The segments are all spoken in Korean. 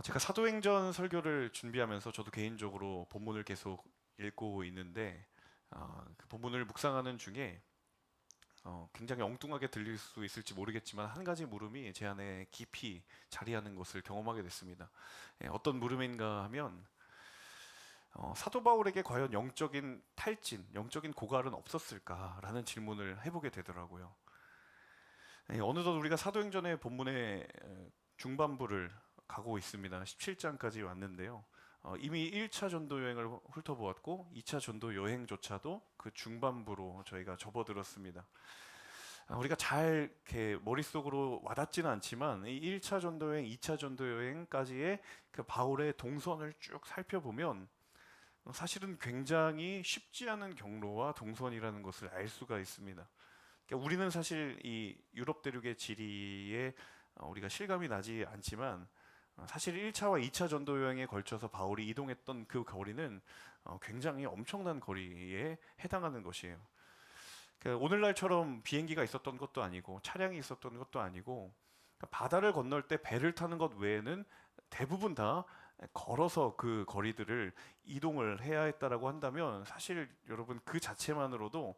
제가 사도행전 설교를 준비하면서 저도 개인적으로 본문을 계속 읽고 있는데 그 본문을 묵상하는 중에 굉장히 엉뚱하게 들릴 수 있을지 모르겠지만 한 가지 물음이 제 안에 깊이 자리하는 것을 경험하게 됐습니다. 어떤 물음인가 하면 사도 바울에게 과연 영적인 탈진, 영적인 고갈은 없었을까라는 질문을 해보게 되더라고요. 어느덧 우리가 사도행전의 본문의 중반부를 가고 있습니다. 17장까지 왔는데요. 이미 1차 전도 여행을 훑어보았고 2차 전도 여행조차도 그 중반부로 저희가 접어들었습니다. 우리가 잘 이렇게 머릿속으로 와닿지는 않지만 이 1차 전도 여행, 2차 전도 여행까지의 그 바울의 동선을 쭉 살펴보면 사실은 굉장히 쉽지 않은 경로와 동선이라는 것을 알 수가 있습니다. 그러니까 우리는 사실 이 유럽 대륙의 지리에 우리가 실감이 나지 않지만 사실 1차와 2차 전도 여행에 걸쳐서 바울이 이동했던 그 거리는 굉장히 엄청난 거리에 해당하는 것이에요. 그러니까 오늘날처럼 비행기가 있었던 것도 아니고 차량이 있었던 것도 아니고 그러니까 바다를 건널 때 배를 타는 것 외에는 대부분 다 걸어서 그 거리들을 이동을 해야 했다라고 한다면 사실 여러분 그 자체만으로도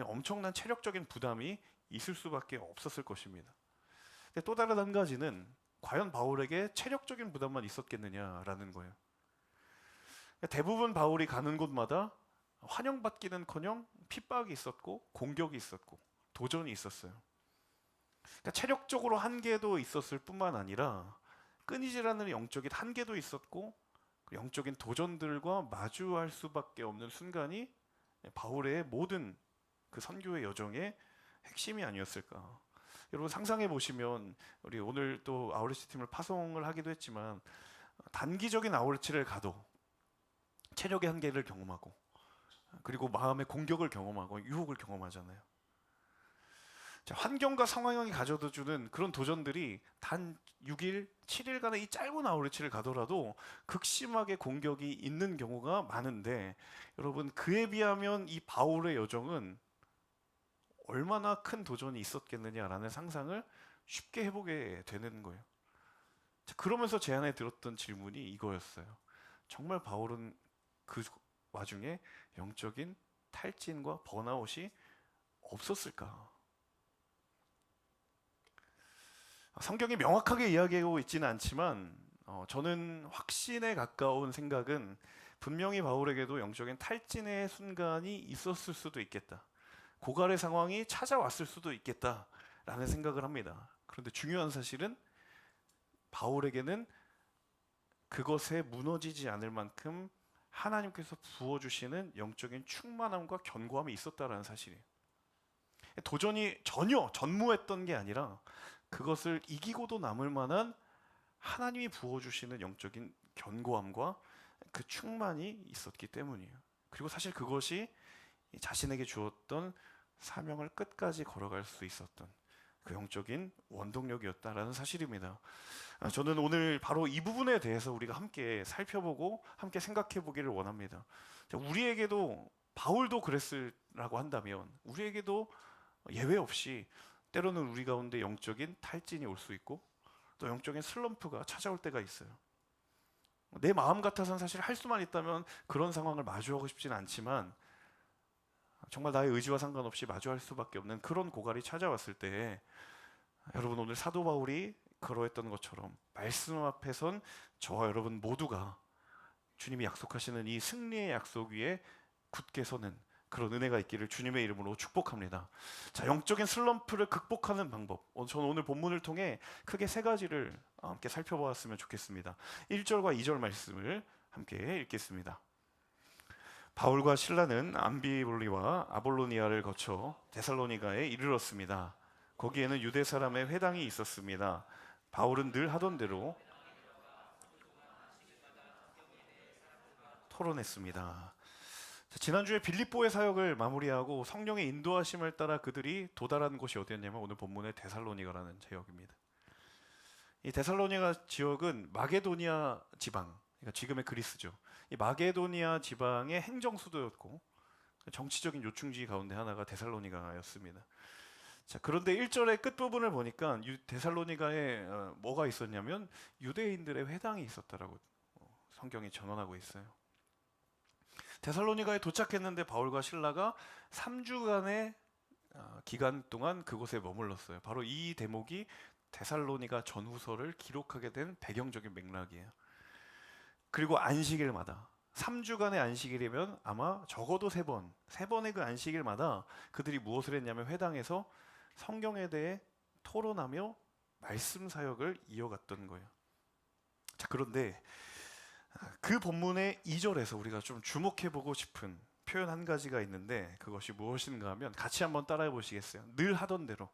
엄청난 체력적인 부담이 있을 수밖에 없었을 것입니다. 근데 또 다른 한 가지는 과연 바울에게 체력적인 부담만 있었겠느냐라는 거예요. 대부분 바울이 가는 곳마다 환영받기는커녕 핍박이 있었고 공격이 있었고 도전이 있었어요. 그러니까 체력적으로 한계도 있었을 뿐만 아니라 끊이질 않는 영적인 한계도 있었고 영적인 도전들과 마주할 수밖에 없는 순간이 바울의 모든 그 선교의 여정의 핵심이 아니었을까. 여러분 상상해 보시면 우리 오늘 또 아우리치 팀을 파송을 하기도 했지만 단기적인 아우리치를 가도 체력의 한계를 경험하고 그리고 마음의 공격을 경험하고 유혹을 경험하잖아요. 자, 환경과 상황이 가져다 주는 그런 도전들이 단 6일, 7일간의 이 짧은 아우리치를 가더라도 극심하게 공격이 있는 경우가 많은데 여러분 그에 비하면 이 바울의 여정은 얼마나 큰 도전이 있었겠느냐라는 상상을 쉽게 해보게 되는 거예요. 자, 그러면서 제 안에 들었던 질문이 이거였어요. 정말 바울은 그 와중에 영적인 탈진과 번아웃이 없었을까? 성경이 명확하게 이야기하고 있지는 않지만 저는 확신에 가까운 생각은 분명히 바울에게도 영적인 탈진의 순간이 있었을 수도 있겠다. 고갈의 상황이 찾아왔을 수도 있겠다라는 생각을 합니다. 그런데 중요한 사실은 바울에게는 그것에 무너지지 않을 만큼 하나님께서 부어주시는 영적인 충만함과 견고함이 있었다라는 사실이에요. 도전이 전혀 전무했던 게 아니라 그것을 이기고도 남을 만한 하나님이 부어주시는 영적인 견고함과 그 충만이 있었기 때문이에요. 그리고 사실 그것이 자신에게 주었던 사명을 끝까지 걸어갈 수 있었던 그 영적인 원동력이었다라는 사실입니다. 저는 오늘 바로 이 부분에 대해서 우리가 함께 살펴보고 함께 생각해 보기를 원합니다. 우리에게도 바울도 그랬으라고 한다면 우리에게도 예외 없이 때로는 우리 가운데 영적인 탈진이 올 수 있고 또 영적인 슬럼프가 찾아올 때가 있어요. 내 마음 같아서는 사실 할 수만 있다면 그런 상황을 마주하고 싶지는 않지만 정말 나의 의지와 상관없이 마주할 수밖에 없는 그런 고갈이 찾아왔을 때 여러분 오늘 사도 바울이 그러했던 것처럼 말씀 앞에 선 저와 여러분 모두가 주님이 약속하시는 이 승리의 약속 위에 굳게 서는 그런 은혜가 있기를 주님의 이름으로 축복합니다. 자, 영적인 슬럼프를 극복하는 방법. 저는 오늘 본문을 통해 크게 세 가지를 함께 살펴보았으면 좋겠습니다. 1절과 2절 말씀을 함께 읽겠습니다. 바울과 실라는 암비볼리와 아볼로니아를 거쳐 데살로니가에 이르렀습니다. 거기에는 유대 사람의 회당이 있었습니다. 바울은 늘 하던 대로 토론했습니다. 지난주에 빌립보의 사역을 마무리하고 성령의 인도하심을 따라 그들이 도달한 곳이 어디였냐면 오늘 본문의 데살로니가라는 지역입니다. 이 데살로니가 지역은 마게도니아 지방, 그러니까 지금의 그리스죠. 이 마게도니아 지방의 행정 수도였고 정치적인 요충지 가운데 하나가 데살로니가였습니다. 자, 그런데 1절의 끝부분을 보니까 데살로니가에 뭐가 있었냐면 유대인들의 회당이 있었다라고 성경이 전언하고 있어요. 데살로니가에 도착했는데 바울과 실라가 3주간의 기간 동안 그곳에 머물렀어요. 바로 이 대목이 데살로니가 전후서를 기록하게 된 배경적인 맥락이에요. 그리고 안식일마다 3주간의 안식일이면 아마 적어도 3번의 그 안식일마다 그들이 무엇을 했냐면 회당에서 성경에 대해 토론하며 말씀 사역을 이어갔던 거예요. 자, 그런데 그 본문의 2절에서 우리가 좀 주목해보고 싶은 표현 한 가지가 있는데 그것이 무엇인가 하면 같이 한번 따라해 보시겠어요? 늘 하던 대로.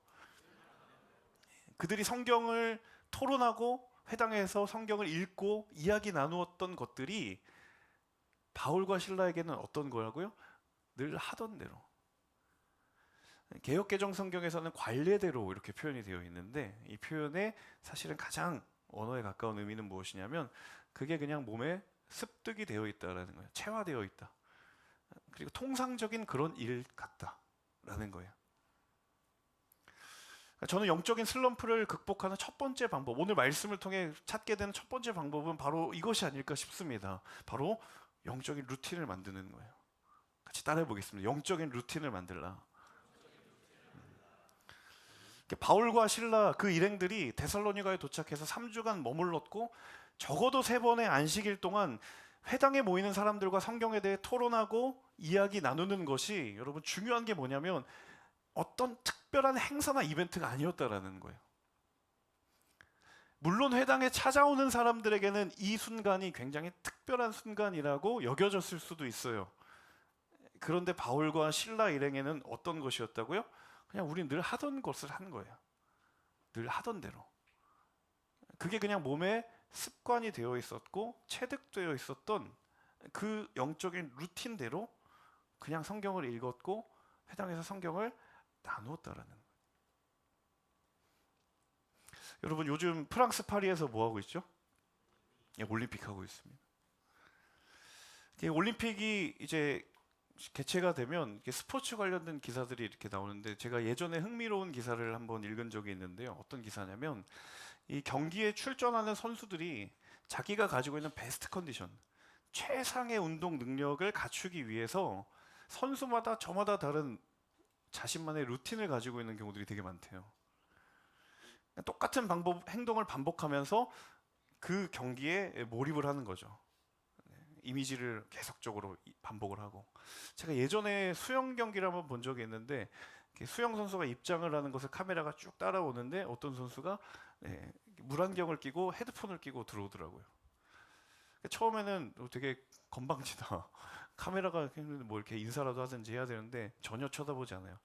그들이 성경을 토론하고 회당에서 성경을 읽고 이야기 나누었던 것들이 바울과 실라에게는 어떤 거라고요? 늘 하던 대로. 개역개정 성경에서는 관례대로 이렇게 표현이 되어 있는데 이 표현의 사실은 가장 언어에 가까운 의미는 무엇이냐면 그게 그냥 몸에 습득이 되어 있다라는 거예요. 체화되어 있다. 그리고 통상적인 그런 일 같다라는 거예요. 저는 영적인 슬럼프를 극복하는 첫 번째 방법, 오늘 말씀을 통해 찾게 되는 첫 번째 방법은 바로 이것이 아닐까 싶습니다. 바로 영적인 루틴을 만드는 거예요. 같이 따라해 보겠습니다. 영적인 루틴을 만들라. 바울과 실라 그 일행들이 데살로니가에 도착해서 3주간 머물렀고 적어도 3번의 안식일 동안 회당에 모이는 사람들과 성경에 대해 토론하고 이야기 나누는 것이 여러분 중요한 게 뭐냐면 어떤 특별한 행사나 이벤트가 아니었다라는 거예요. 물론 회당에 찾아오는 사람들에게는 이 순간이 굉장히 특별한 순간이라고 여겨졌을 수도 있어요. 그런데 바울과 실라 일행에는 어떤 것이었다고요? 그냥 우린 늘 하던 것을 한 거예요. 늘 하던 대로. 그게 그냥 몸에 습관이 되어 있었고 체득되어 있었던 그 영적인 루틴대로 그냥 성경을 읽었고 회당에서 성경을 나누었다라는 거예요. 여러분 요즘 프랑스 파리에서 뭐 하고 있죠? 예, 올림픽 하고 있습니다. 올림픽이 이제 개최가 되면 스포츠 관련된 기사들이 이렇게 나오는데 제가 예전에 흥미로운 기사를 한번 읽은 적이 있는데요. 어떤 기사냐면 이 경기에 출전하는 선수들이 자기가 가지고 있는 베스트 컨디션, 최상의 운동 능력을 갖추기 위해서 선수마다 저마다 다른 자신만의 루틴을 가지고 있는 경우들이 되게 많대요. 똑같은 행동을 반복하면서 그 경기에 몰입을 하는 거죠. 이미지를 계속적으로 반복을 하고. 제가 예전에 수영 경기를 한번 본 적이 있는데 수영 선수가 입장을 하는 것을 카메라가 쭉 따라오는데 어떤 선수가 물안경을 끼고 헤드폰을 끼고 들어오더라고요. 처음에는 되게 건방지다. 카메라가 뭐 이렇게 인사라도 하든지 해야 되는데 전혀 쳐다보지 않아요.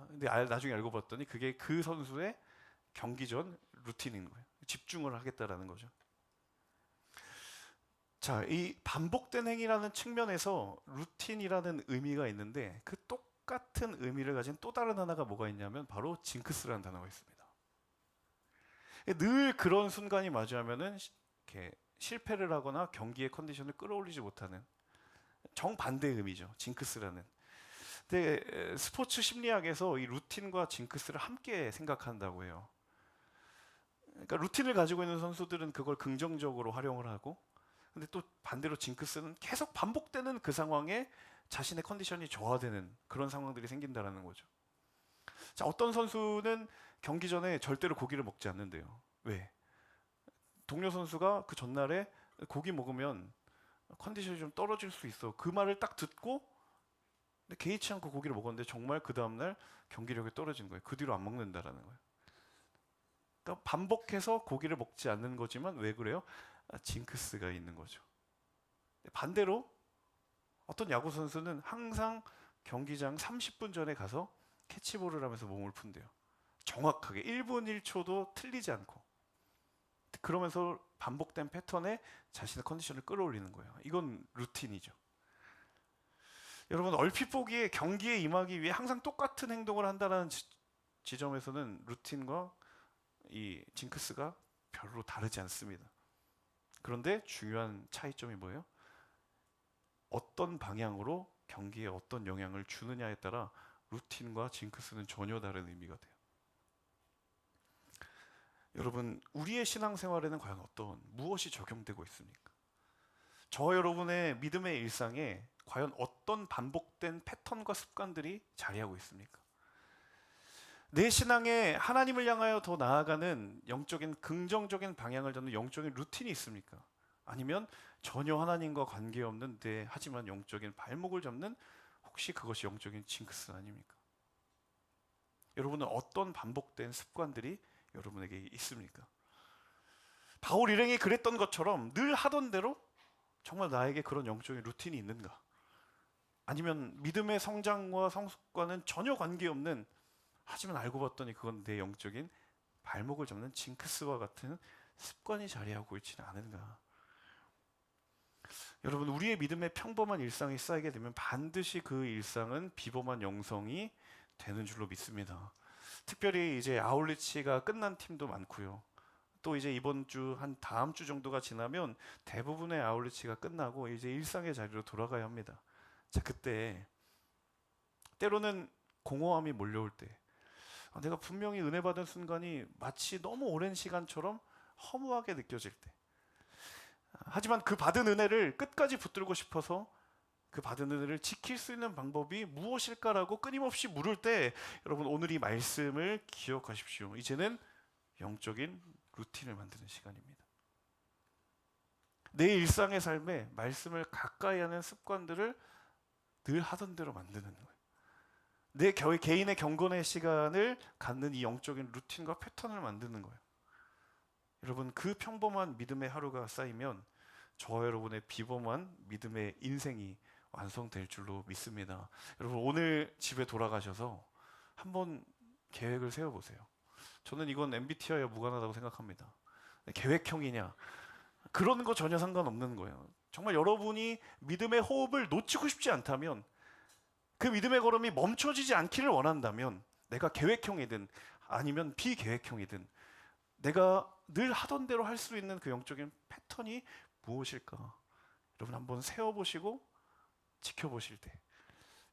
근데 나중에 알고 봤더니 그게 그 선수의 경기 전 루틴인 거예요. 집중을 하겠다라는 거죠. 자, 이 반복된 행위라는 측면에서 루틴이라는 의미가 있는데 그 똑같은 의미를 가진 또 다른 하나가 뭐가 있냐면 바로 징크스라는 단어가 있습니다. 늘 그런 순간이 마주하면은 이렇게 실패를 하거나 경기의 컨디션을 끌어올리지 못하는 정반대의 의미죠. 징크스라는. 근데 스포츠 심리학에서 이 루틴과 징크스를 함께 생각한다고 해요. 그러니까 루틴을 가지고 있는 선수들은 그걸 긍정적으로 활용을 하고 근데 또 반대로 징크스는 계속 반복되는 그 상황에 자신의 컨디션이 저하되는 그런 상황들이 생긴다라는 거죠. 자, 어떤 선수는 경기 전에 절대로 고기를 먹지 않는데요. 왜? 동료 선수가 그 전날에 고기 먹으면 컨디션이 좀 떨어질 수 있어. 그 말을 딱 듣고 근데 개의치 않고 고기를 먹었는데 정말 그 다음날 경기력이 떨어진 거예요. 그 뒤로 안 먹는다라는 거예요. 그러니까 반복해서 고기를 먹지 않는 거지만 왜 그래요? 징크스가 있는 거죠. 반대로 어떤 야구 선수는 항상 경기장 30분 전에 가서 캐치볼을 하면서 몸을 푼대요. 정확하게 1분 1초도 틀리지 않고 그러면서 반복된 패턴에 자신의 컨디션을 끌어올리는 거예요. 이건 루틴이죠. 여러분 얼핏 보기에 경기에 임하기 위해 항상 똑같은 행동을 한다는 지점에서는 루틴과 이 징크스가 별로 다르지 않습니다. 그런데 중요한 차이점이 뭐예요? 어떤 방향으로 경기에 어떤 영향을 주느냐에 따라 루틴과 징크스는 전혀 다른 의미가 돼요. 여러분, 우리의 신앙생활에는 과연 무엇이 적용되고 있습니까? 저 여러분의 믿음의 일상에 과연 어떤 반복된 패턴과 습관들이 자리하고 있습니까? 내 신앙에 하나님을 향하여 더 나아가는 영적인 긍정적인 방향을 잡는 영적인 루틴이 있습니까? 아니면 전혀 하나님과 관계없는 하지만 영적인 발목을 잡는, 혹시 그것이 영적인 징크스 아닙니까? 여러분은 어떤 반복된 습관들이 여러분에게 있습니까? 바울 일행이 그랬던 것처럼 늘 하던 대로 정말 나에게 그런 영적인 루틴이 있는가? 아니면 믿음의 성장과 성숙과는 전혀 관계없는, 하지만 알고 봤더니 그건 내 영적인 발목을 잡는 징크스와 같은 습관이 자리하고 있지는 않은가? 여러분, 우리의 믿음의 평범한 일상이 쌓이게 되면 반드시 그 일상은 비범한 영성이 되는 줄로 믿습니다. 특별히 이제 아울리치가 끝난 팀도 많고요. 또 이제 이번 주 한 다음 주 정도가 지나면 대부분의 아울리치가 끝나고 이제 일상의 자리로 돌아가야 합니다. 자, 그때 때로는 공허함이 몰려올 때, 내가 분명히 은혜 받은 순간이 마치 너무 오랜 시간처럼 허무하게 느껴질 때, 하지만 그 받은 은혜를 끝까지 붙들고 싶어서 그 받은 은혜를 지킬 수 있는 방법이 무엇일까라고 끊임없이 물을 때, 여러분 오늘 이 말씀을 기억하십시오. 이제는 영적인 루틴을 만드는 시간입니다. 내 일상의 삶에 말씀을 가까이 하는 습관들을 늘 하던 대로 만드는 거예요. 내 개인의 경건의 시간을 갖는 이 영적인 루틴과 패턴을 만드는 거예요. 여러분, 그 평범한 믿음의 하루가 쌓이면 저와 여러분의 비범한 믿음의 인생이 완성될 줄로 믿습니다. 여러분, 오늘 집에 돌아가셔서 한번 계획을 세워보세요. 저는 이건 MBTI와 무관하다고 생각합니다. 계획형이냐, 그런 거 전혀 상관없는 거예요. 정말 여러분이 믿음의 호흡을 놓치고 싶지 않다면, 그 믿음의 걸음이 멈춰지지 않기를 원한다면, 내가 계획형이든 아니면 비계획형이든 내가 늘 하던 대로 할 수 있는 그 영적인 패턴이 무엇일까? 여러분 한번 세워보시고 지켜보실 때,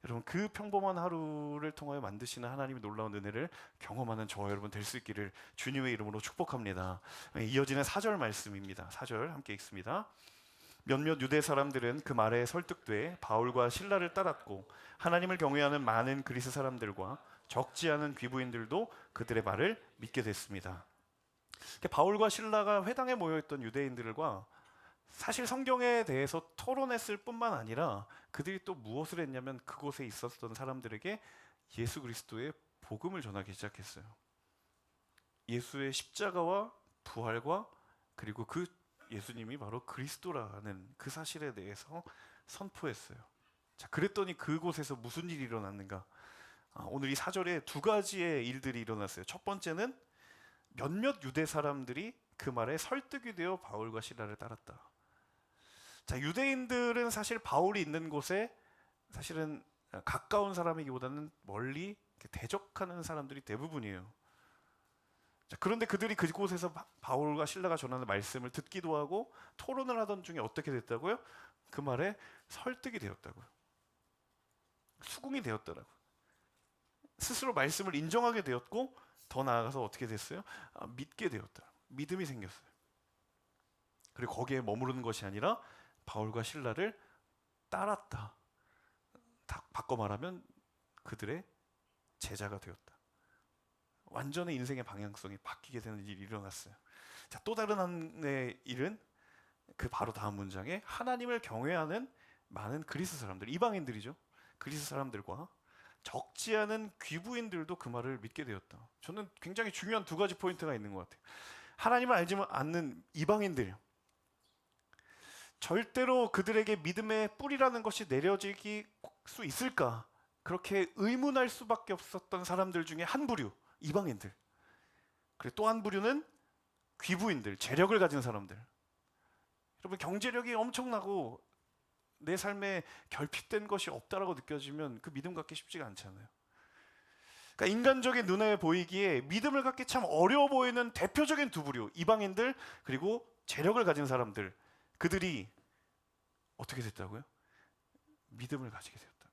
여러분 그 평범한 하루를 통하여 만드시는 하나님의 놀라운 은혜를 경험하는 저와 여러분 될 수 있기를 주님의 이름으로 축복합니다. 이어지는 4절 말씀입니다. 4절 함께 읽습니다. 몇몇 유대 사람들은 그 말에 설득돼 바울과 실라를 따랐고, 하나님을 경외하는 많은 그리스 사람들과 적지 않은 귀부인들도 그들의 말을 믿게 됐습니다. 바울과 실라가 회당에 모여있던 유대인들과 사실 성경에 대해서 토론했을 뿐만 아니라 그들이 또 무엇을 했냐면, 그곳에 있었던 사람들에게 예수 그리스도의 복음을 전하기 시작했어요. 예수의 십자가와 부활과 그리고 그 예수님이 바로 그리스도라는 그 사실에 대해서 선포했어요. 자, 그랬더니 그곳에서 무슨 일이 일어났는가? 오늘 이 4절에 두 가지의 일들이 일어났어요. 첫 번째는 몇몇 유대 사람들이 그 말에 설득이 되어 바울과 실라를 따랐다. 자, 유대인들은 사실 바울이 있는 곳에 사실은 가까운 사람이기보다는 멀리 대적하는 사람들이 대부분이에요. 자, 그런데 그들이 그곳에서 바울과 실라가 전하는 말씀을 듣기도 하고 토론을 하던 중에 어떻게 됐다고요? 그 말에 설득이 되었다고요. 수긍이 되었더라고요. 스스로 말씀을 인정하게 되었고, 더 나아가서 어떻게 됐어요? 믿게 되었다. 믿음이 생겼어요. 그리고 거기에 머무르는 것이 아니라 바울과 실라를 따랐다. 바꿔 말하면 그들의 제자가 되었다. 완전히 인생의 방향성이 바뀌게 되는 일이 일어났어요. 자, 또 다른 하나의 일은 그 바로 다음 문장에 하나님을 경외하는 많은 그리스 사람들, 이방인들이죠. 그리스 사람들과 적지 않은 귀부인들도 그 말을 믿게 되었다. 저는 굉장히 중요한 두 가지 포인트가 있는 것 같아요. 하나님을 알지 않는 이방인들, 절대로 그들에게 믿음의 뿌리라는 것이 내려질 수 있을까? 그렇게 의문할 수밖에 없었던 사람들 중에 한 부류, 이방인들. 그리고 또 한 부류는 귀부인들, 재력을 가진 사람들. 여러분, 경제력이 엄청나고 내 삶에 결핍된 것이 없다라고 느껴지면 그 믿음 갖기 쉽지가 않잖아요. 그러니까 인간적인 눈에 보이기에 믿음을 갖기 참 어려워 보이는 대표적인 두 부류, 이방인들 그리고 재력을 가진 사람들, 그들이 어떻게 됐다고요? 믿음을 가지게 되었다.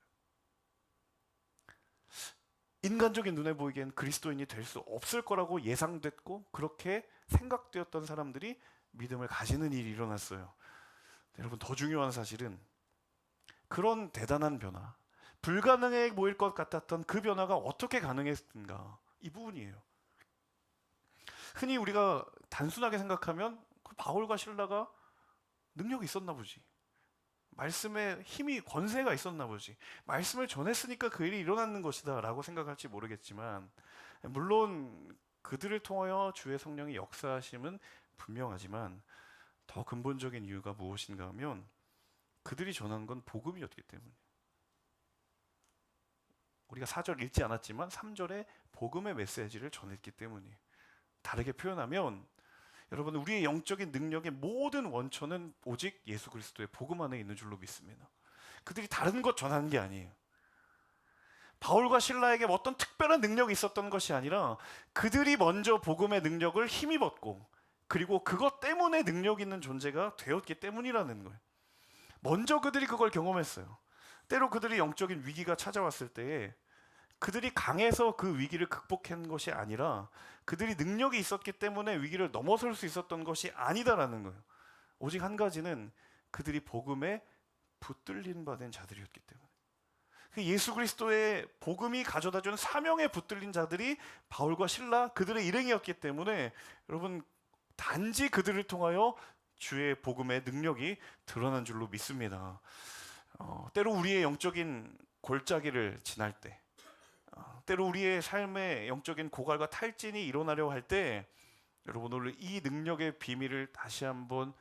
인간적인 눈에 보이기엔 그리스도인이 될 수 없을 거라고 예상됐고 그렇게 생각되었던 사람들이 믿음을 가지는 일이 일어났어요. 여러분, 더 중요한 사실은 그런 대단한 변화, 불가능해 보일 것 같았던 그 변화가 어떻게 가능했는가, 이 부분이에요. 흔히 우리가 단순하게 생각하면 그 바울과 실라가 능력이 있었나 보지, 말씀에 힘이 권세가 있었나 보지, 말씀을 전했으니까 그 일이 일어나는 것이다 라고 생각할지 모르겠지만, 물론 그들을 통하여 주의 성령이 역사하심은 분명하지만 더 근본적인 이유가 무엇인가 하면 그들이 전한 건 복음이었기 때문에, 우리가 4절 읽지 않았지만 3절에 복음의 메시지를 전했기 때문이에요. 다르게 표현하면 여러분, 우리의 영적인 능력의 모든 원천은 오직 예수 그리스도의 복음 안에 있는 줄로 믿습니다. 그들이 다른 것 전하는 게 아니에요. 바울과 실라에게 어떤 특별한 능력이 있었던 것이 아니라 그들이 먼저 복음의 능력을 힘입었고, 그리고 그것 때문에 능력 있는 존재가 되었기 때문이라는 거예요. 먼저 그들이 그걸 경험했어요. 때로 그들이 영적인 위기가 찾아왔을 때에 그들이 강해서 그 위기를 극복한 것이 아니라 그들이 능력이 있었기 때문에 위기를 넘어설 수 있었던 것이 아니다라는 거예요. 오직 한 가지는 그들이 복음에 붙들린 바 된 자들이었기 때문에, 그 예수 그리스도의 복음이 가져다준 사명에 붙들린 자들이 바울과 실라, 그들의 일행이었기 때문에 여러분, 단지 그들을 통하여 주의 복음의 능력이 드러난 줄로 믿습니다. 때로 우리의 영적인 골짜기를 지날 때, 때로 우리의 삶의 영적인 고갈과 탈진이 일어나려고 할 때, 여러분, 오늘 이 능력의 비밀을 다시 한번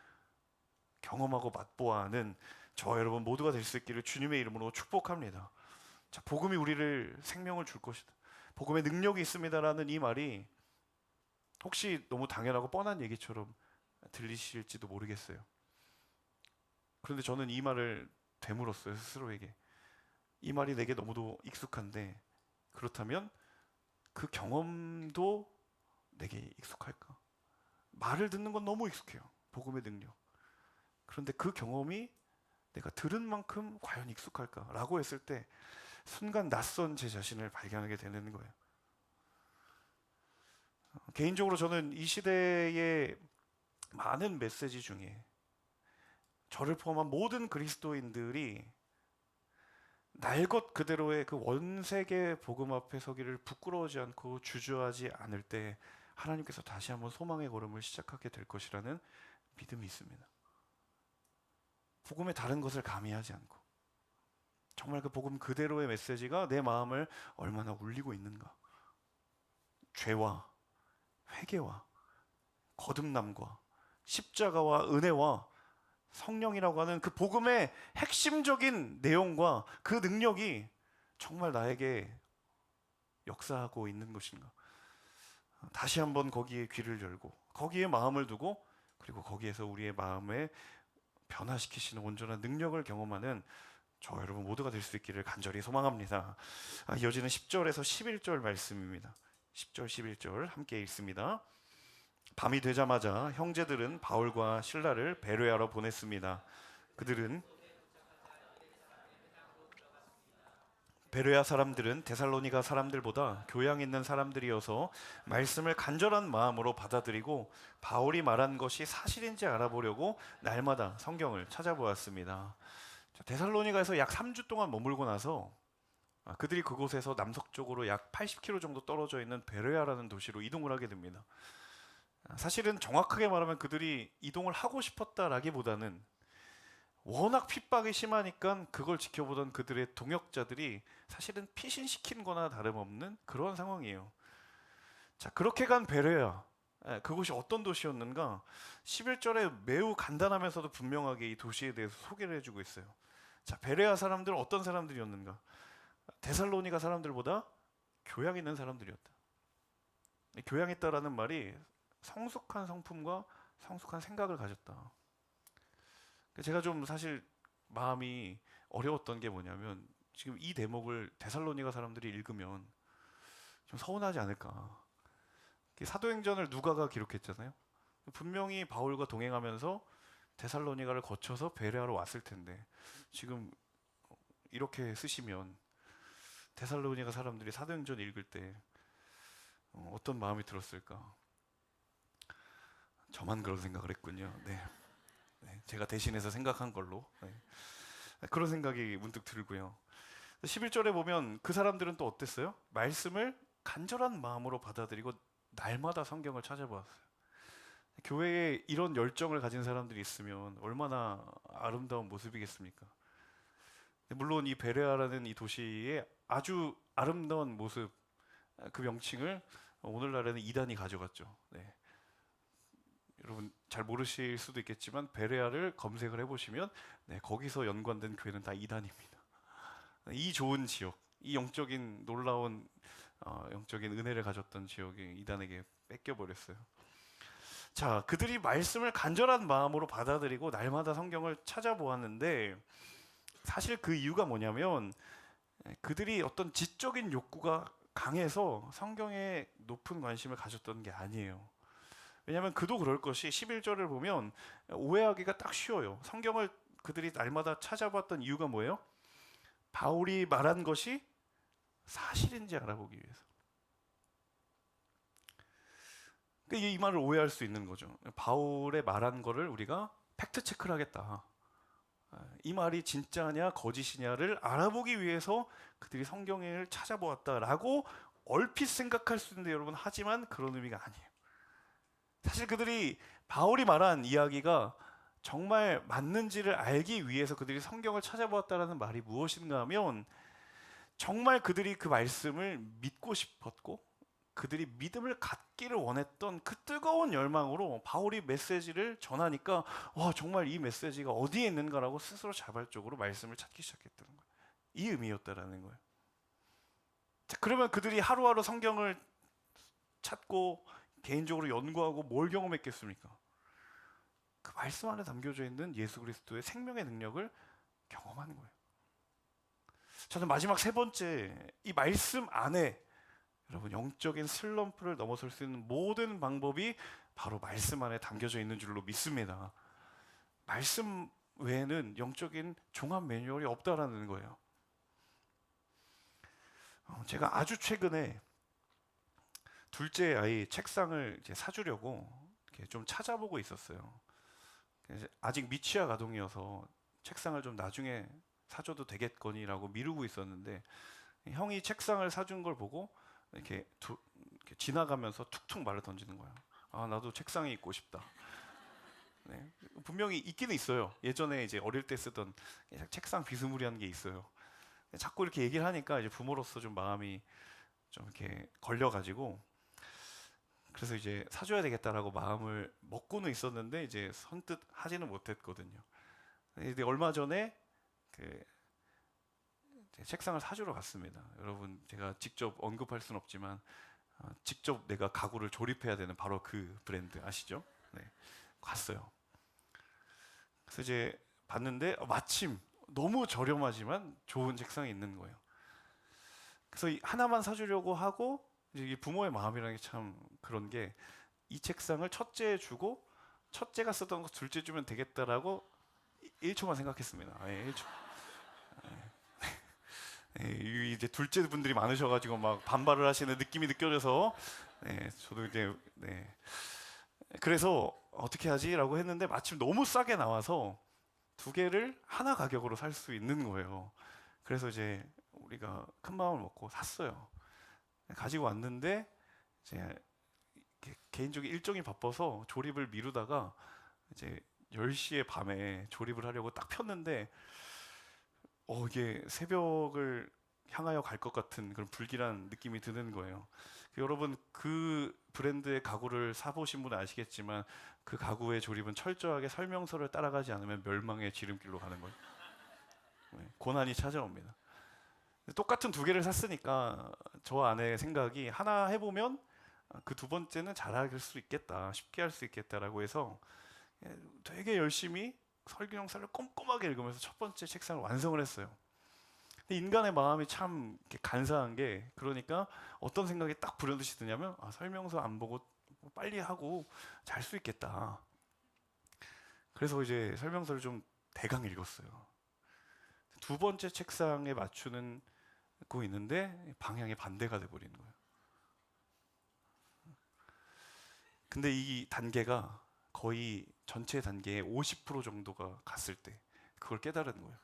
경험하고 맛보아 하는 저와 여러분 모두가 될 수 있기를 주님의 이름으로 축복합니다. 자, 복음이 우리를 생명을 줄 것이다, 복음의 능력이 있습니다라는 이 말이 혹시 너무 당연하고 뻔한 얘기처럼 들리실지도 모르겠어요. 그런데 저는 이 말을 되물었어요, 스스로에게. 이 말이 내게 너무도 익숙한데, 그렇다면 그 경험도 내게 익숙할까? 말을 듣는 건 너무 익숙해요, 복음의 능력. 그런데 그 경험이 내가 들은 만큼 과연 익숙할까? 라고 했을 때 순간 낯선 제 자신을 발견하게 되는 거예요. 개인적으로 저는 이 시대의 많은 메시지 중에 저를 포함한 모든 그리스도인들이 날 것 그대로의 그 원색의 복음 앞에 서기를 부끄러워하지 않고 주저하지 않을 때 하나님께서 다시 한번 소망의 걸음을 시작하게 될 것이라는 믿음이 있습니다. 복음의 다른 것을 가미하지 않고 정말 그 복음 그대로의 메시지가 내 마음을 얼마나 울리고 있는가, 죄와 회개와 거듭남과 십자가와 은혜와 성령이라고 하는 그 복음의 핵심적인 내용과 그 능력이 정말 나에게 역사하고 있는 것인가, 다시 한번 거기에 귀를 열고 거기에 마음을 두고, 그리고 거기에서 우리의 마음에 변화시키시는 온전한 능력을 경험하는 저 여러분 모두가 될 수 있기를 간절히 소망합니다. 이어지는 10절에서 11절 말씀입니다. 10절 11절 함께 읽습니다. 밤이 되자마자 형제들은 바울과 실라를 베레아로 보냈습니다. 그들은 베레아 사람들은 데살로니가 사람들보다 교양 있는 사람들이어서 말씀을 간절한 마음으로 받아들이고 바울이 말한 것이 사실인지 알아보려고 날마다 성경을 찾아보았습니다. 데살로니가에서 약 3주 동안 머물고 나서 그들이 그곳에서 남서쪽으로 약 80km 정도 떨어져 있는 베레아라는 도시로 이동을 하게 됩니다. 사실은 정확하게 말하면 그들이 이동을 하고 싶었다라기보다는 워낙 핍박이 심하니까 그걸 지켜보던 그들의 동역자들이 사실은 피신시킨 거나 다름없는 그런 상황이에요. 자, 그렇게 간 베레아, 그곳이 어떤 도시였는가? 11절에 매우 간단하면서도 분명하게 이 도시에 대해서 소개를 해주고 있어요. 자, 베레아 사람들은 어떤 사람들이었는가? 데살로니가 사람들보다 교양 있는 사람들이었다. 교양 있다라는 말이 성숙한 성품과 성숙한 생각을 가졌다. 제가 좀 사실 마음이 어려웠던 게 뭐냐면, 지금 이 대목을 데살로니가 사람들이 읽으면 좀 서운하지 않을까. 사도행전을 누가가 기록했잖아요. 분명히 바울과 동행하면서 데살로니가를 거쳐서 베레아로 왔을 텐데 지금 이렇게 쓰시면 데살로니가 사람들이 사도행전 읽을 때 어떤 마음이 들었을까? 저만 그런 생각을 했군요. 네. 네, 제가 대신해서 생각한 걸로. 네. 그런 생각이 문득 들고요. 11절에 보면 그 사람들은 또 어땠어요? 말씀을 간절한 마음으로 받아들이고 날마다 성경을 찾아보았어요. 교회에 이런 열정을 가진 사람들이 있으면 얼마나 아름다운 모습이겠습니까? 물론 이 베레아라는 이 도시의 아주 아름다운 모습, 그 명칭을 오늘날에는 이단이 가져갔죠. 네. 여러분 잘 모르실 수도 있겠지만 베레아를 검색을 해보시면 네, 거기서 연관된 교회는 다 이단입니다. 이 좋은 지역, 이 영적인 놀라운 영적인 은혜를 가졌던 지역이 이단에게 뺏겨버렸어요. 자, 그들이 말씀을 간절한 마음으로 받아들이고 날마다 성경을 찾아보았는데 사실 그 이유가 뭐냐면 그들이 어떤 지적인 욕구가 강해서 성경에 높은 관심을 가졌던 게 아니에요. 왜냐하면 그도 그럴 것이 11절을 보면 오해하기가 딱 쉬워요. 성경을 그들이 날마다 찾아봤던 이유가 뭐예요? 바울이 말한 것이 사실인지 알아보기 위해서. 그러니까 이 말을 오해할 수 있는 거죠. 바울의 말한 거를 우리가 팩트 체크를 하겠다. 이 말이 진짜냐 거짓이냐를 알아보기 위해서 그들이 성경을 찾아보았다라고 얼핏 생각할 수 있는데 여러분, 하지만 그런 의미가 아니에요. 사실 그들이 바울이 말한 이야기가 정말 맞는지를 알기 위해서 그들이 성경을 찾아보았다라는 말이 무엇인가 하면 정말 그들이 그 말씀을 믿고 싶었고 그들이 믿음을 갖기를 원했던 그 뜨거운 열망으로 바울이 메시지를 전하니까 와, 정말 이 메시지가 어디에 있는가라고 스스로 자발적으로 말씀을 찾기 시작했다는 거예요. 이 의미였다라는 거예요. 자, 그러면 그들이 하루하루 성경을 찾고 개인적으로 연구하고 뭘 경험했겠습니까? 그 말씀 안에 담겨져 있는 예수 그리스도의 생명의 능력을 경험하는 거예요. 저는 마지막 세 번째, 이 말씀 안에 여러분 영적인 슬럼프를 넘어설 수 있는 모든 방법이 바로 말씀 안에 담겨져 있는 줄로 믿습니다. 말씀 외에는 영적인 종합 매뉴얼이 없다라는 거예요. 제가 아주 최근에 둘째 아이 책상을 이제 사주려고 이렇게 좀 찾아보고 있었어요. 아직 미취학 아동이어서 책상을 좀 나중에 사줘도 되겠거니라고 미루고 있었는데 형이 책상을 사준 걸 보고 이렇게 지나가면서 툭툭 말을 던지는 거예요. 아, 나도 책상에 있고 싶다. 네. 분명히 있기는 있어요. 예전에 이제 어릴 때 쓰던 책상 비스무리한 게 있어요. 자꾸 이렇게 얘기를 하니까 이제 부모로서 좀 마음이 좀 이렇게 걸려가지고 그래서 이제 사줘야 되겠다라고 마음을 먹고는 있었는데 이제 선뜻 하지는 못했거든요. 근데 얼마 전에 그 책상을 사주러 갔습니다. 여러분, 제가 직접 언급할 수는 없지만 직접 내가 가구를 조립해야 되는 바로 그 브랜드 아시죠? 네, 갔어요. 그래서 이제 봤는데 마침 너무 저렴하지만 좋은 책상이 있는 거예요. 그래서 하나만 사주려고 하고 이제 부모의 마음이라는 게 참 그런 게 이 책상을 첫째에 주고 첫째가 쓰던 거 둘째 주면 되겠다라고 1초만 생각했습니다. 예, 1초. 예, 이제 둘째 분들이 많으셔가지고 막 반발을 하시는 느낌이 느껴져서 저도 이제 그래서 어떻게 하지라고 했는데 마침 너무 싸게 나와서 두 개를 하나 가격으로 살 수 있는 거예요. 그래서 이제 우리가 큰 마음을 먹고 샀어요. 가지고 왔는데 이제 개인적인 일정이 바빠서 조립을 미루다가 이제 10시에 밤에 조립을 하려고 딱 폈는데 이게 새벽을 향하여 갈 것 같은 그런 불길한 느낌이 드는 거예요. 여러분, 그 브랜드의 가구를 사보신 분은 아시겠지만 그 가구의 조립은 철저하게 설명서를 따라가지 않으면 멸망의 지름길로 가는 거예요. 고난이 찾아옵니다. 똑같은 두 개를 샀으니까 저 안에 생각이 하나 해보면 그 두 번째는 잘할 수 있겠다, 쉽게 할 수 있겠다라고 해서 되게 열심히 설교용사를 꼼꼼하게 읽으면서 첫 번째 책상을 완성을 했어요. 인간의 마음이 참 간사한 게, 그러니까 어떤 생각이 딱 불현듯이 드냐면 설명서 안 보고 빨리 하고 잘 수 있겠다. 그래서 이제 설명서를 좀 대강 읽었어요. 두 번째 책상에 맞추는 있는데 방향이 반대가 돼 버리는 거예요. 근데 이 단계가 거의 전체 단계의 50% 정도가 갔을 때 그걸 깨달은 거예요.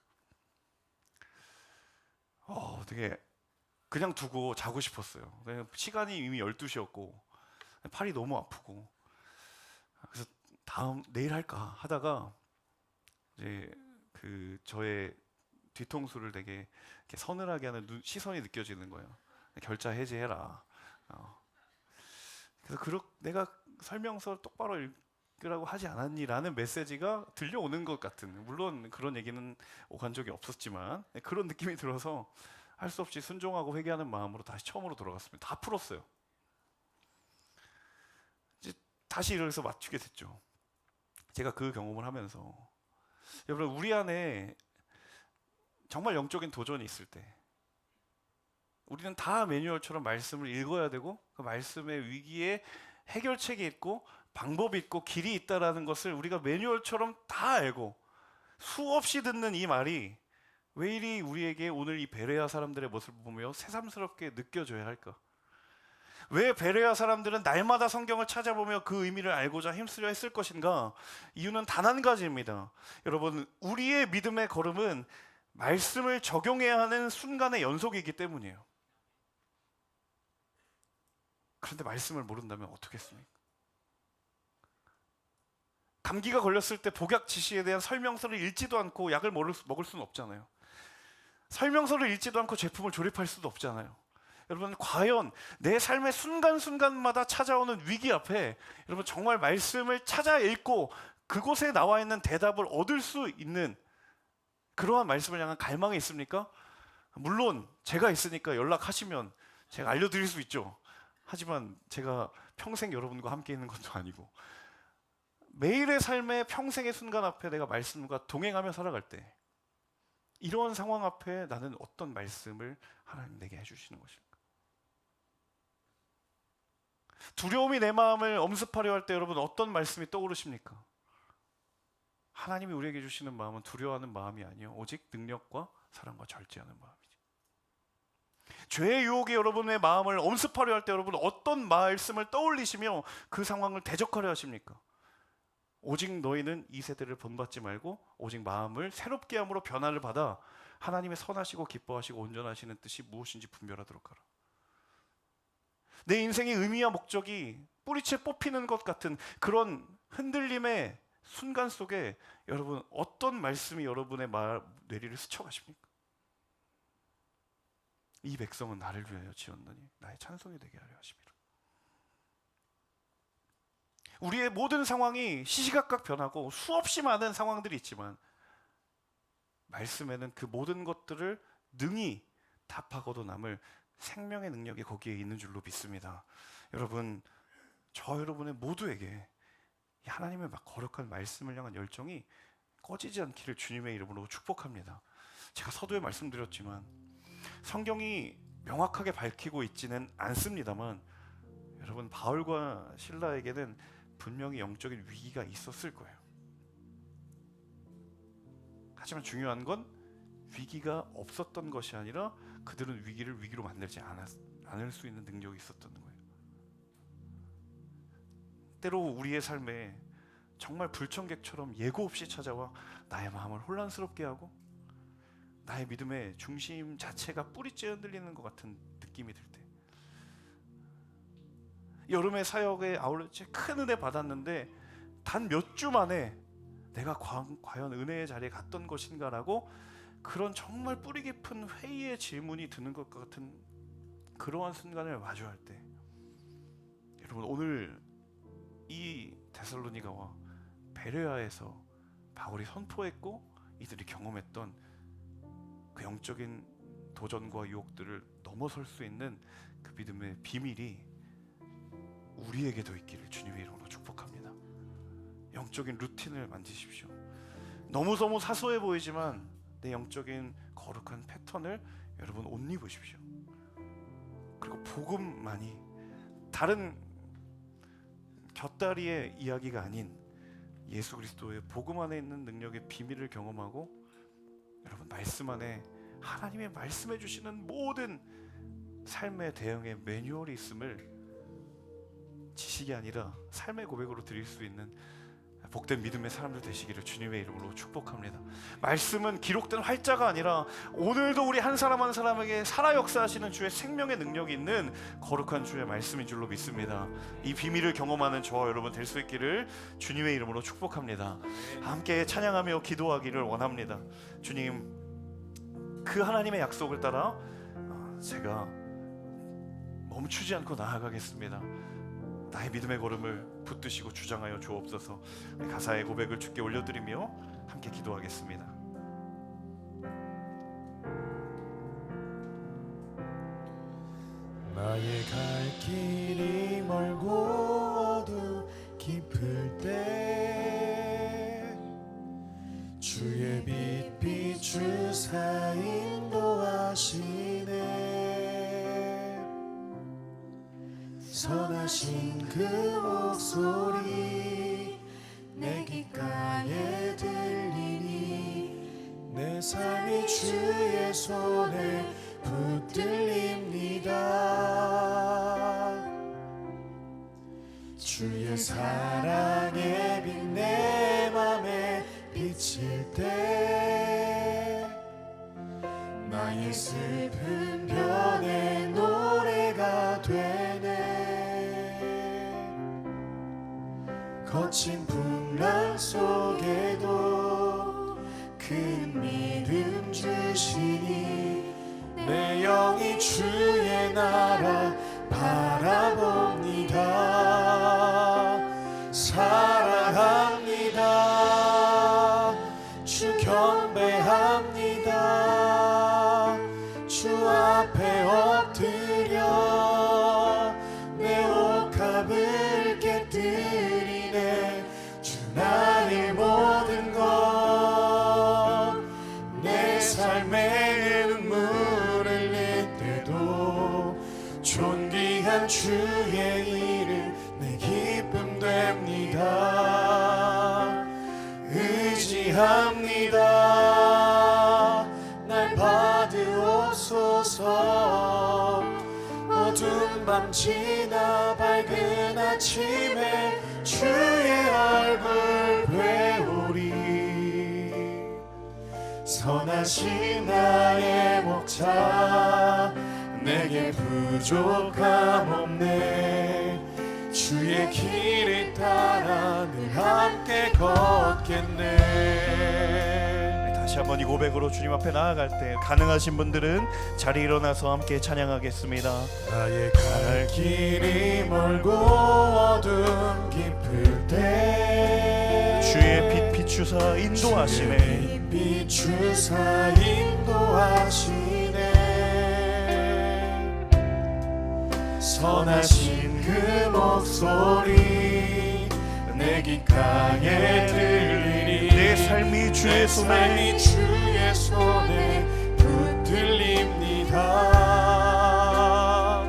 되게 그냥 두고 자고 싶었어요. 시간이 이미 12시였고 팔이 너무 아프고, 그래서 내일 할까 하다가 이제 그 저의 뒤통수를 되게 이렇게 서늘하게 하는 시선이 느껴지는 거예요. 결자 해지해라. 그래서 내가 설명서 똑바로 읽으라고 하지 않았니라는 메시지가 들려오는 것 같은, 물론 그런 얘기는 오간 적이 없었지만 그런 느낌이 들어서 할 수 없이 순종하고 회개하는 마음으로 다시 처음으로 돌아갔습니다. 다 풀었어요. 이제 다시 이래서 맞추게 됐죠. 제가 그 경험을 하면서, 여러분, 우리 안에 정말 영적인 도전이 있을 때 우리는 다 매뉴얼처럼 말씀을 읽어야 되고 그 말씀의 위기에 해결책이 있고 방법이 있고 길이 있다라는 것을 우리가 매뉴얼처럼 다 알고 수없이 듣는 이 말이 왜 이리 우리에게 오늘 이 베레아 사람들의 모습을 보며 새삼스럽게 느껴져야 할까? 왜 베레아 사람들은 날마다 성경을 찾아보며 그 의미를 알고자 힘쓰려 했을 것인가? 이유는 단 한 가지입니다. 여러분, 우리의 믿음의 걸음은 말씀을 적용해야 하는 순간의 연속이기 때문이에요. 그런데 말씀을 모른다면 어떻겠습니까? 감기가 걸렸을 때 복약 지시에 대한 설명서를 읽지도 않고 약을 먹을 수는 없잖아요. 설명서를 읽지도 않고 제품을 조립할 수도 없잖아요. 여러분, 과연 내 삶의 순간순간마다 찾아오는 위기 앞에 여러분 정말 말씀을 찾아 읽고 그곳에 나와 있는 대답을 얻을 수 있는 그러한 말씀을 향한 갈망이 있습니까? 물론 제가 있으니까 연락하시면 제가 알려드릴 수 있죠. 하지만 제가 평생 여러분과 함께 있는 것도 아니고, 매일의 삶의 평생의 순간 앞에 내가 말씀과 동행하며 살아갈 때 이러한 상황 앞에 나는 어떤 말씀을 하나님 내게 해주시는 것일까? 두려움이 내 마음을 엄습하려 할 때 여러분 어떤 말씀이 떠오르십니까? 하나님이 우리에게 주시는 마음은 두려워하는 마음이 아니요 오직 능력과 사랑과 절제하는 마음이죠. 죄의 유혹이 여러분의 마음을 엄습하려 할 때 여러분 어떤 말씀을 떠올리시며 그 상황을 대적하려 하십니까? 오직 너희는 이 세대를 본받지 말고 오직 마음을 새롭게 함으로 변화를 받아 하나님의 선하시고 기뻐하시고 온전하시는 뜻이 무엇인지 분별하도록 하라. 내 인생의 의미와 목적이 뿌리채 뽑히는 것 같은 그런 흔들림의 순간 속에 여러분 어떤 말씀이 여러분의 뇌리를 스쳐가십니까? 이 백성은 나를 위하여 지었느니 나의 찬송이 되게 하려 하심이라. 우리의 모든 상황이 시시각각 변하고 수없이 많은 상황들이 있지만 말씀에는 그 모든 것들을 능히 답하고도 남을 생명의 능력이 거기에 있는 줄로 믿습니다. 여러분, 저 여러분의 모두에게 하나님의 거룩한 말씀을 향한 열정이 꺼지지 않기를 주님의 이름으로 축복합니다. 제가 서두에 말씀드렸지만 성경이 명확하게 밝히고 있지는 않습니다만 여러분, 바울과 실라에게는 분명히 영적인 위기가 있었을 거예요. 하지만 중요한 건 위기가 없었던 것이 아니라 그들은 위기를 위기로 만들지 않을 수 있는 능력이 있었던 거예요. 때로 우리의 삶에 정말 불청객처럼 예고 없이 찾아와 나의 마음을 혼란스럽게 하고 나의 믿음의 중심 자체가 뿌리째 흔들리는 것 같은 느낌이 들 때, 여름의 사역에 아울렛에 큰 은혜 받았는데 단 몇 주 만에 내가 과연 은혜의 자리에 갔던 것인가라고 그런 정말 뿌리 깊은 회의의 질문이 드는 것 같은 그러한 순간을 마주할 때, 여러분 오늘 이 데살로니가와 베레아에서 바울이 선포했고 이들이 경험했던 그 영적인 도전과 유혹들을 넘어설 수 있는 그 믿음의 비밀이 우리에게도 있기를 주님의 이름으로 축복합니다. 영적인 루틴을 만드십시오. 너무 사소해 보이지만 내 영적인 거룩한 패턴을 여러분 옷 입으십시오. 그리고 복음만이 다른 곁다리의 이야기가 아닌 예수 그리스도의 복음 안에 있는 능력의 비밀을 경험하고 여러분 말씀 안에 하나님의 말씀해 주시는 모든 삶의 대응의 매뉴얼이 있음을 지식이 아니라 삶의 고백으로 드릴 수 있는 복된 믿음의 사람들 되시기를 주님의 이름으로 축복합니다. 말씀은 기록된 활자가 아니라 오늘도 우리 한 사람 한 사람에게 살아 역사하시는 주의 생명의 능력이 있는 거룩한 주의 말씀인 줄로 믿습니다. 이 비밀을 경험하는 저와 여러분 될 수 있기를 주님의 이름으로 축복합니다. 함께 찬양하며 기도하기를 원합니다. 주님, 그 하나님의 약속을 따라 제가 멈추지 않고 나아가겠습니다. 나의 믿음의 걸음을 붙드시고 주장하여 주옵소서. 가사의 고백을 주께 올려드리며 함께 기도하겠습니다. 나의 갈 길이 멀고 어두 깊을 때 주의 빛 비추사 인도하시네. 선하신 그 목소리 내 귓가에 들리니 내 삶이 주의 손에 붙들립니다. 주의 사랑의 빛 내 맘에 비칠 때 나의 슬픈 변에 노래가 되네. 거친 풍랑 속에도 큰 믿음 주시니 내 영이 주의 나라 바라봅니다. 사랑합니다. 주 경배합니다. 주 앞에 엎드려 내 옥합을 깨뜨리네. 주 나의 모든 것 내 삶의 눈물을 흘릴 때도 존귀한 주의 이름 내 기쁨 됩니다. 의지합니다. 날 받으옵소서. 어두운 밤 지나 밝은 아침에 주의 얼굴 배우리. 선하신 나의 목자 내게 부족함 없네. 주의 길을 따라 늘 함께 걷겠네. 다시 한번 이 고백으로 주님 앞에 나아갈 때 가능하신 분들은 자리에 일어나서 함께 찬양하겠습니다. 나의 갈 길이 멀고 어둠 깊을 때 주의 빛 비추사 인도하시네. 주의 빛 비추사 인도하시네. 선하신 그 목소리 내 귓가에 들리니 내 삶이 주의 손에 붙들립니다.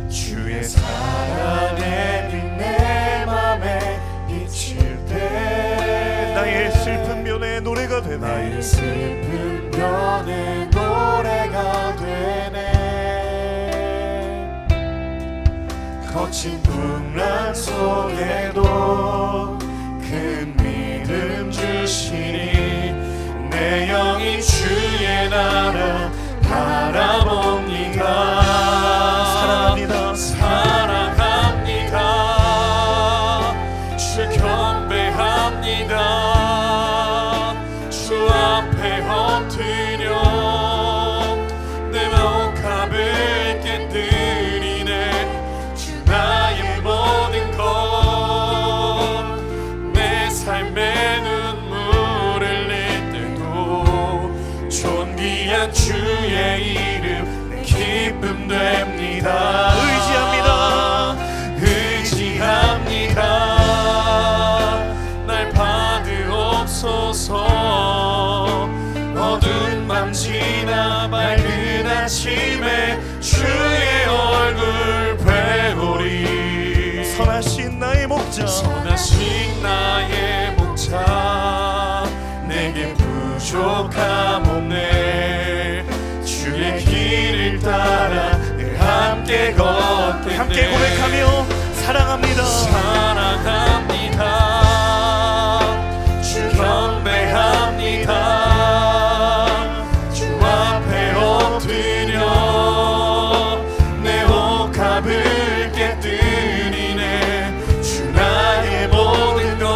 주의 사랑의 빛 내 맘에 비칠 때 나의 슬픈 면에 노래가 되네. 나의 슬픈 면에 노래가 되네. 거친 풍랑 속에도 큰 믿음 주시니 내 영이 주의 나라 바라봅니다. 사랑합니다. 사랑합니다. 주 경배합니다. 주 앞에 엎드려 내 옥합을 깨뜨리네. 주 나의 모든 것 내 삶의 눈물을 흘릴 때도 존귀한 주의 이름 내 기쁨 됩니다. 의지합니다. 날 받으옵소서. 어두운 밤 지나 밝은 아침에 주의 얼굴 배우리. 선하신 나의 목자 선하신 나의 목자 내게 부족함 없네. 따라 늘 함께 걷겠네. 함께 고백하며 사랑합니다. 사랑합니다. 주 경배합니다. 주 앞에 엎드려 내 옥합을 깨뜨리네. 주 나의 모든 것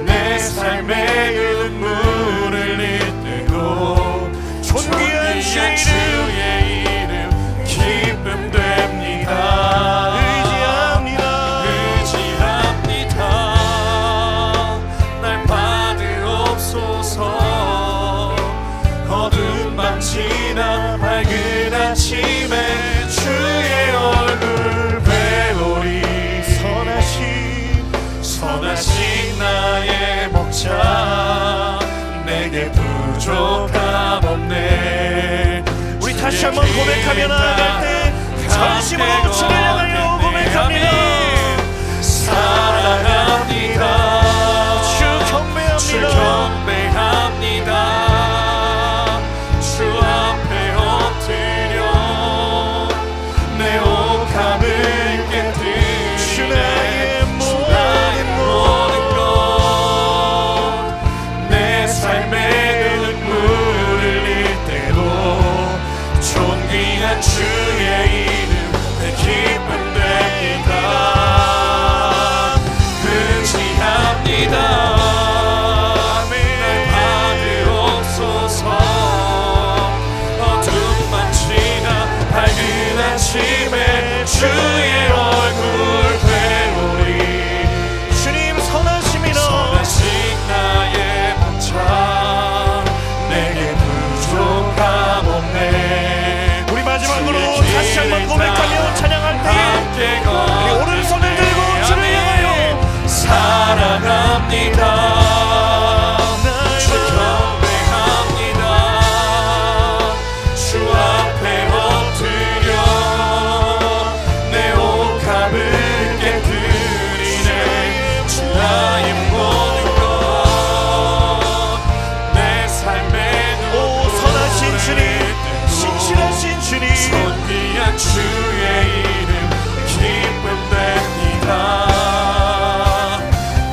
내 삶의 눈물을 잇대고 존귀한 주의 이름 기쁨 됩니다. 날 받으옵소서. 어두운 밤 지나 밝은 아침에 주의 얼굴 배우리. 선하신 나의 목자 내게 부족함 없네. 우리 다시 한번 고백하며 나아갈 때 전심으로 주를 향하여 고백합니다. 사랑합니다. 주 경배합니다. 주 앞에 엎드려 내 옥합을 깨뜨리네. 주 나의 모든 것 내 삶의 눈물을 잇대고 존귀한 주의 이름 내 기쁨 됩니다. 의지합니다. 날 받으옵소서. 어둠 밤 지나 밝은 아침에 주의 얼굴 배우리. 주님 선하십니다. 선하신 나의 목자 내게 부족함 없네. 우리 마지막으로 다시 한번 고백하며 찬양할 때 함께 우리 오른손을 들고 주를 향하여 사랑합니다. 주 경배합니다. 주 앞에 엎드려 내 옥합을 깨뜨리네. 주 나의 모든 것 내 삶의 오 선하신 주님, 신실하신 주님, 존귀한 주의 이름 기쁨 됩니다.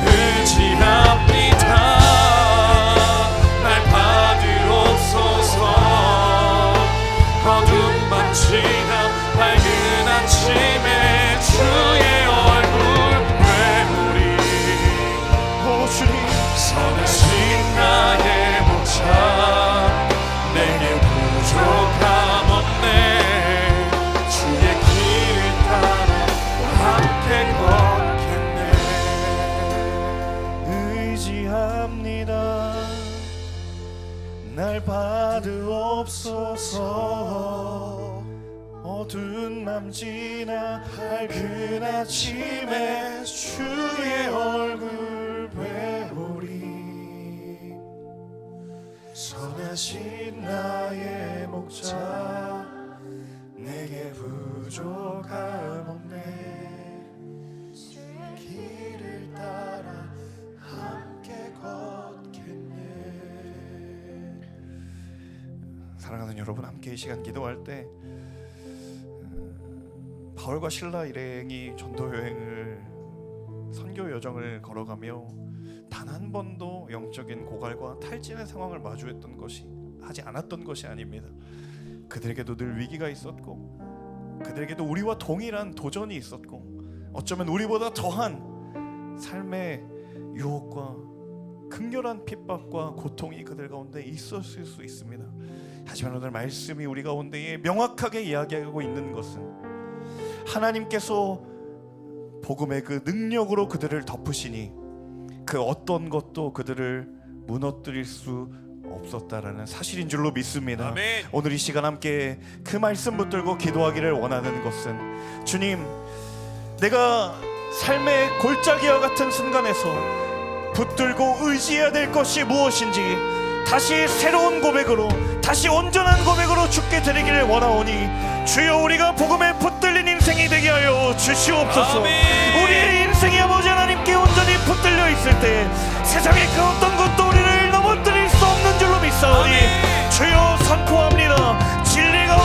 의지합니다. 날 받으옵소서. 어둠 밤 지나 밝은 아침에 주의 얼굴 배우리. 오 주님 선하신 나의 목자 내게 부족함 없네. 주의 길을 따라 함께 걷겠네. 의지합니다. 날 받으옵소서. 어두운 밤 지나 밝은 아침에 주의 얼굴 배우리. 선하신 나의 목자 내게 부족함 없네. 주의 길을 따라 함께 걷겠네. 사랑하는 여러분, 함께 이 시간 기도할 때 바울과 실라 일행이 전도 여행을 선교 여정을 걸어가며 단 한 번도 영적인 고갈과 탈진의 상황을 마주했던 것이 하지 않았던 것이 아닙니다. 그들에게도 늘 위기가 있었고 그들에게도 우리와 동일한 도전이 있었고 어쩌면 우리보다 더한 삶의 유혹과 극렬한 핍박과 고통이 그들 가운데 있었을 수 있습니다. 하지만 오늘 말씀이 우리 가운데에 명확하게 이야기하고 있는 것은 하나님께서 복음의 그 능력으로 그들을 덮으시니 그 어떤 것도 그들을 무너뜨릴 수 없었다라는 사실인 줄로 믿습니다. 아멘. 오늘 이 시간 함께 그 말씀 붙들고 기도하기를 원하는 것은 주님, 내가 삶의 골짜기와 같은 순간에서 붙들고 의지해야 될 것이 무엇인지 다시 새로운 고백으로, 다시 온전한 고백으로 주께 드리기를 원하오니 주여, 우리가 복음에 붙들린 인생이 되게 하여 주시옵소서. 아멘. 우리의 인생이 아버지 하나님께 온전히 붙들려 있을 때 세상의 그 어떤 것도 우리를 넘어뜨릴 수 없는 줄로 믿사오니 주여, 선포합니다. 진리가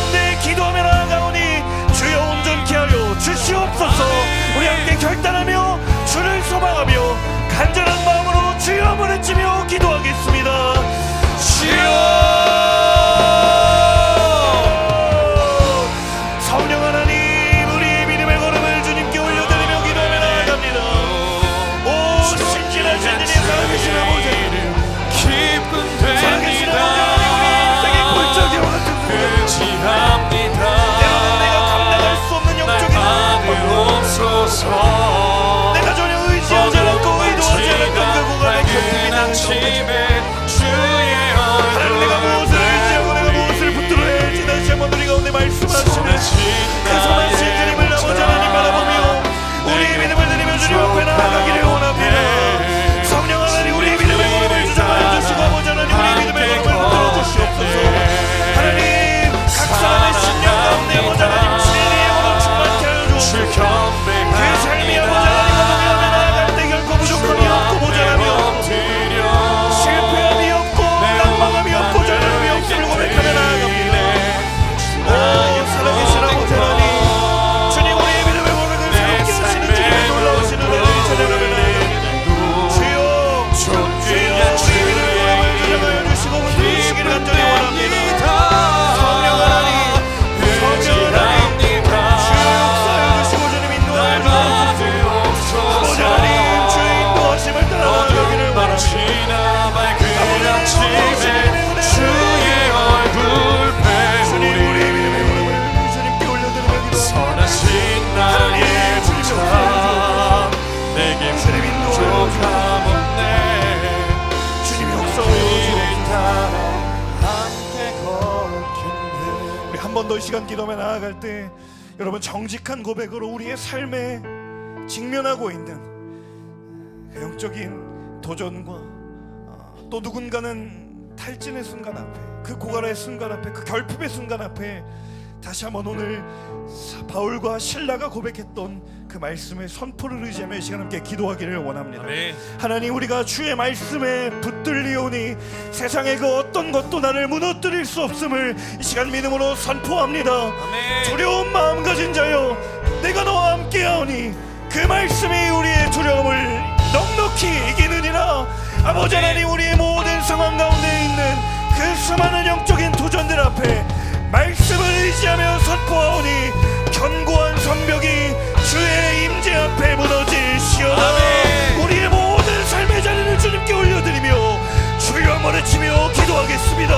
번 더 이 시간 기도하며 나아갈 때 여러분 정직한 고백으로 우리의 삶에 직면하고 있는 그 영적인 도전과 또 누군가는 탈진의 순간 앞에, 그 고갈의 순간 앞에, 그 결핍의 순간 앞에 다시 한번 오늘 바울과 실라가 고백했던 그 말씀의 선포를 의지하며 이 시간 함께 기도하기를 원합니다. 아멘. 하나님, 우리가 주의 말씀에 붙들리오니 세상의 그 어떤 것도 나를 무너뜨릴 수 없음을 이 시간 믿음으로 선포합니다. 아멘. 두려운 마음 가진 자여, 내가 너와 함께하오니 그 말씀이 우리의 두려움을 넉넉히 이기느니라. 아버지 하나님, 우리의 모든 상황 가운데 있는 그 수많은 영적인 도전들 앞에 말씀을 의지하며 선포하오니 견고한 성벽이 주의 임재 앞에 무너질시어다. 아멘. 우리의 모든 삶의 자리를 주님께 올려드리며 주여 한번 외치며 기도하겠습니다.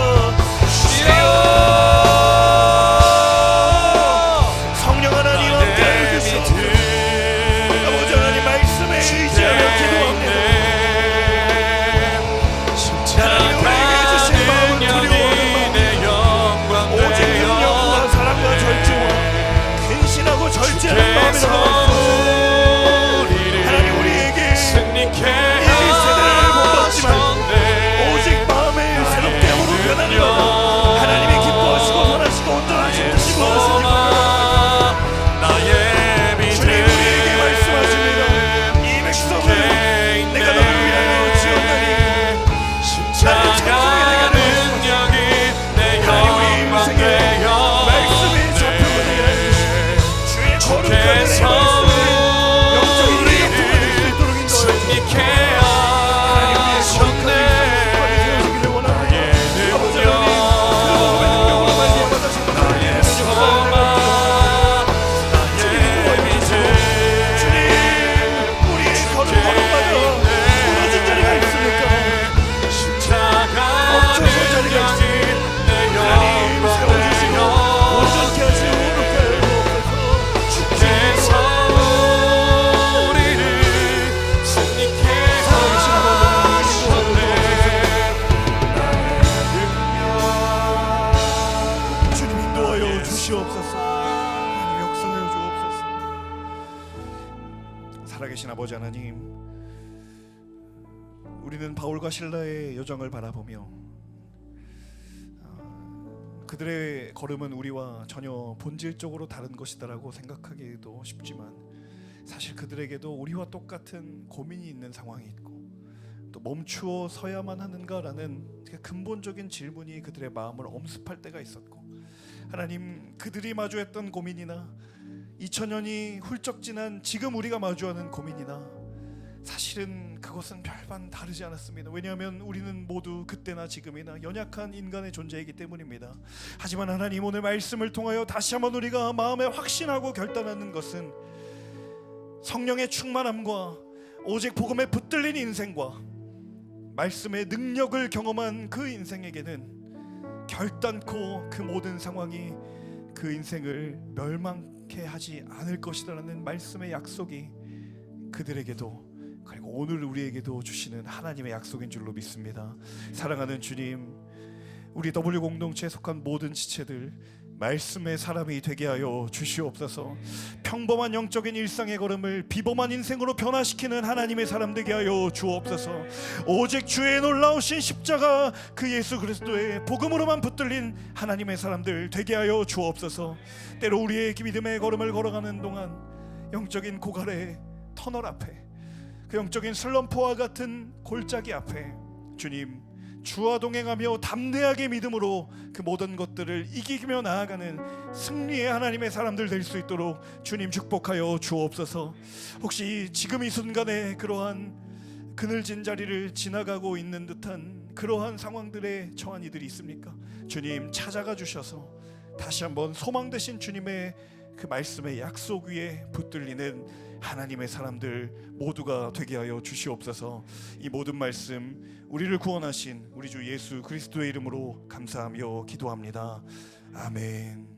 성령 하나님 함께 해주시옵소서. 아버지 하나님, 말씀에 의지하며 기도합니다. 하나님, 우리에게 주신 마음은 두려워하는 마음, 오직 능력과 사랑과 절제와 근신하고 절제하는 마음이라고 하나님, 우리에게 이 세대를 못 봤지만 오직 마음을 새롭게 함으로 변하는 것, 하나님이 기뻐하시고 원하시고 온전하신 뜻이 무엇입니까? 주님, 우리에게 말씀하십니다. 이 백성을 내가 너를 위하여 지었나니 나를 찬송해 내게 하나님, 우리 인생에 말씀이 잡혀가 되게 해주시고 주의 거룩한 은혜의 말씀이 영적인 우리의 영토가 될 수 있도록 인도하여 하나님, 우리의 거룩한 인생을 세우시기를 원합니다. 아버지 하나님, 그 복음의 능력으로 말미암아 다시 한번 하나님의 주님, 우리의 걸음마다 무너진 자리가 있습니까? 멈춰설 자리가 있습니까? 하나님, 세워주시고 온전케 하시고 거룩케 하시옵소서. 주님, 인도하여 주시옵소서. 하나님, 역사하여 주옵소서. 살아계신 아버지 하나님, 우리는 바울과 실라의 여정을 바라보며 그들의 걸음은 우리와 전혀 본질적으로 다른 것이다라고 생각하기도 쉽지만 사실 그들에게도 우리와 똑같은 고민이 있는 상황이 있고 또 멈추어 서야만 하는가라는 근본적인 질문이 그들의 마음을 엄습할 때가 있었고, 하나님, 그들이 마주했던 고민이나 2000년이 훌쩍 지난 지금 우리가 마주하는 고민이나 사실은 그것은 별반 다르지 않았습니다. 왜냐하면 우리는 모두 그때나 지금이나 연약한 인간의 존재이기 때문입니다. 하지만 하나님, 오늘 말씀을 통하여 다시 한번 우리가 마음에 확신하고 결단하는 것은 성령의 충만함과 오직 복음에 붙들린 인생과 말씀의 능력을 경험한 그 인생에게는 결단코 그 모든 상황이 그 인생을 멸망케 하지 않을 것이라는 말씀의 약속이 그들에게도 그리고 오늘 우리에게도 주시는 하나님의 약속인 줄로 믿습니다. 사랑하는 주님, 우리 W 공동체에 속한 모든 지체들 말씀의 사람이 되게 하여 주시옵소서. 평범한 영적인 일상의 걸음을 비범한 인생으로 변화시키는 하나님의 사람 되게 하여 주옵소서. 오직 주의 놀라우신 십자가 그 예수 그리스도의 복음으로만 붙들린 하나님의 사람들 되게 하여 주옵소서. 때로 우리의 믿음의 걸음을 걸어가는 동안 영적인 고갈의 터널 앞에, 그 영적인 슬럼프와 같은 골짜기 앞에 주님, 주와 동행하며 담대하게 믿음으로 그 모든 것들을 이기며 나아가는 승리의 하나님의 사람들 될 수 있도록 주님 축복하여 주옵소서. 혹시 지금 이 순간에 그러한 그늘진 자리를 지나가고 있는 듯한 그러한 상황들에 처한 이들이 있습니까? 주님, 찾아가 주셔서 다시 한번 소망 되신 주님의 그 말씀의 약속 위에 붙들리는 하나님의 사람들 모두가 되게 하여 주시옵소서. 이 모든 말씀 우리를 구원하신 우리 주 예수 그리스도의 이름으로 감사하며 기도합니다. 아멘.